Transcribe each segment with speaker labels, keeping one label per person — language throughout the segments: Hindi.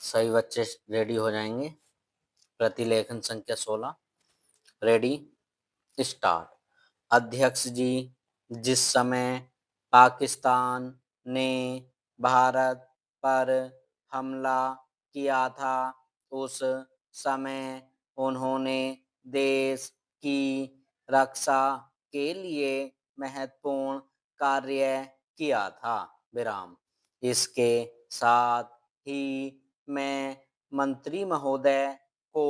Speaker 1: सभी बच्चे रेडी हो जाएंगे। प्रतिलेखन संख्या 16। Ready, start. अध्यक्ष जी, जिस समय पाकिस्तान ने भारत पर हमला किया था उस समय उन्होंने देश की रक्षा के लिए महत्वपूर्ण कार्य किया था। विराम। इसके साथ ही मैं मंत्री महोदय को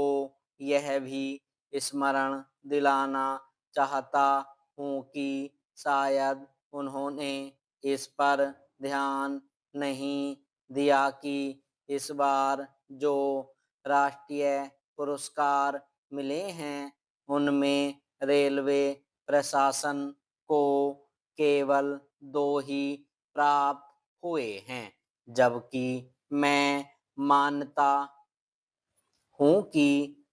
Speaker 1: यह भी स्मरण दिलाना चाहता हूँ कि शायद उन्होंने इस पर ध्यान नहीं दिया कि इस बार जो राष्ट्रीय पुरस्कार मिले हैं उनमें रेलवे प्रशासन को केवल 2 ही प्राप्त हुए हैं, जबकि मैं मानता हूँ कि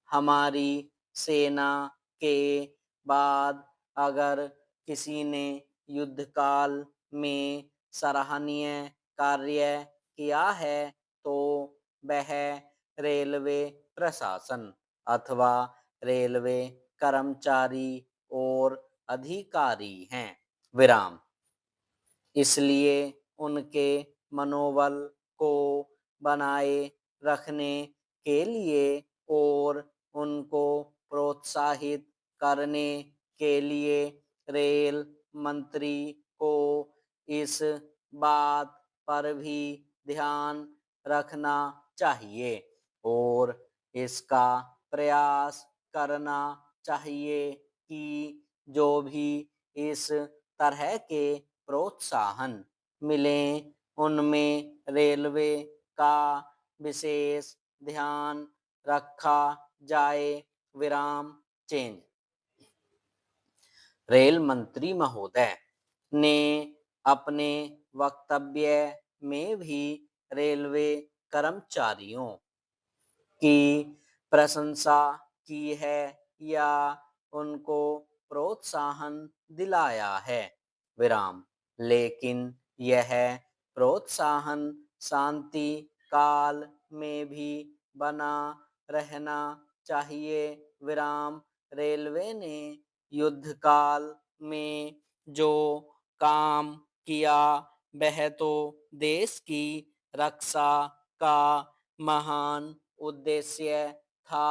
Speaker 1: हमारी सेना के बाद अगर किसी ने युद्धकाल में सराहनीय कार्य किया है तो वह रेलवे प्रशासन अथवा रेलवे कर्मचारी और अधिकारी हैं। विराम। इसलिए उनके मनोबल को बनाए रखने के लिए और उनको प्रोत्साहित करने के लिए रेल मंत्री को इस बात पर भी ध्यान रखना चाहिए और इसका प्रयास करना चाहिए कि जो भी इस तरह के प्रोत्साहन मिलें उनमें रेलवे का विशेष ध्यान रखा जाए। विराम। चेंज। रेल मंत्री महोदय ने अपने वक्तव्य में भी रेलवे कर्मचारियों की प्रशंसा की है या उनको प्रोत्साहन दिलाया है। विराम। लेकिन यह प्रोत्साहन शांति काल में भी बना रहना चाहिए। विराम। रेलवे ने युद्ध काल में जो काम किया वह तो देश की रक्षा का महान उद्देश्य था,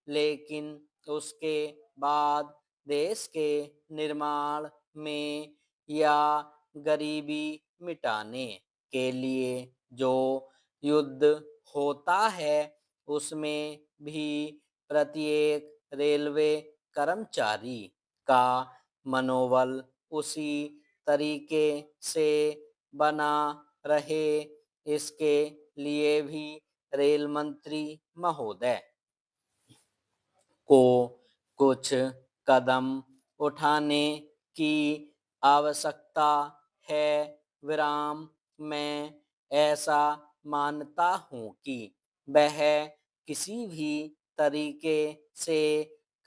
Speaker 1: लेकिन उसके बाद देश के निर्माण में या गरीबी मिटाने के लिए जो युद्ध होता है उसमें भी प्रत्येक रेलवे कर्मचारी का मनोबल उसी तरीके से बना रहे, इसके लिए भी रेल मंत्री महोदय को कुछ कदम उठाने की आवश्यकता है। विराम। मैं ऐसा मानता हूँ कि वह किसी भी तरीके से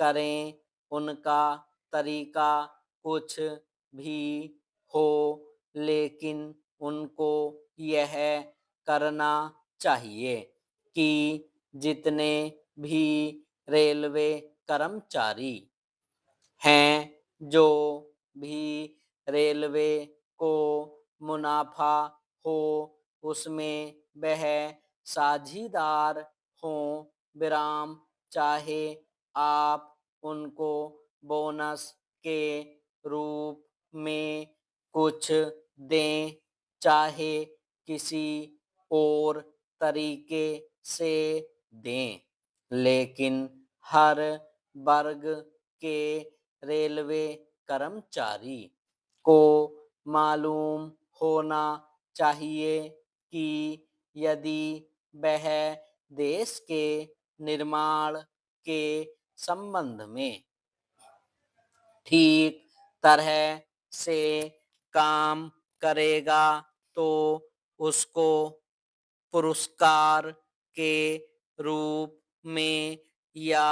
Speaker 1: करें, उनका तरीका कुछ भी हो, लेकिन उनको यह करना चाहिए कि जितने भी रेलवे कर्मचारी हैं, जो भी रेलवे को मुनाफा हो उसमें वह साझीदार हों। विराम। चाहे आप उनको बोनस के रूप में कुछ दें, चाहे किसी और तरीके से दें, लेकिन हर वर्ग के रेलवे कर्मचारी को मालूम होना चाहिए कि यदि वह देश के निर्माण के संबंध में ठीक तरह से काम करेगा तो उसको पुरस्कार के रूप में या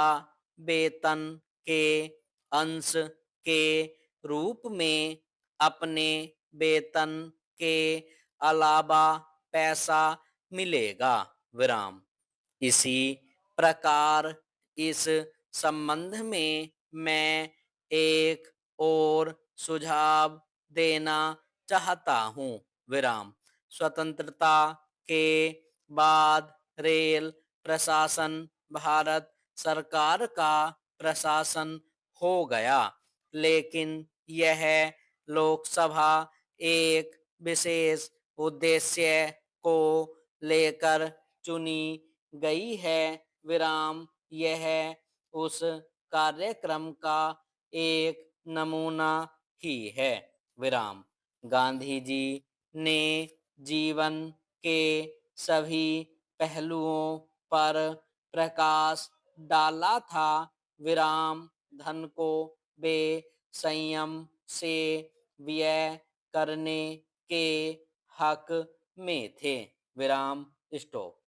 Speaker 1: वेतन के अंश के रूप में अपने वेतन के अलावा पैसा मिलेगा। विराम। इसी प्रकार इस संबंध में मैं एक और सुझाव देना चाहता हूँ। विराम। स्वतंत्रता के बाद रेल प्रशासन भारत सरकार का प्रशासन हो गया, लेकिन यह लोकसभा एक विशेष उद्देश्य को लेकर चुनी गई है। विराम। यह उस कार्यक्रम का एक नमूना ही है। विराम। गांधी जी ने जीवन के सभी पहलुओं पर प्रकाश डाला था। विराम। धन को वे संयम से व्यय करने के हक में थे। विराम। स्टॉप।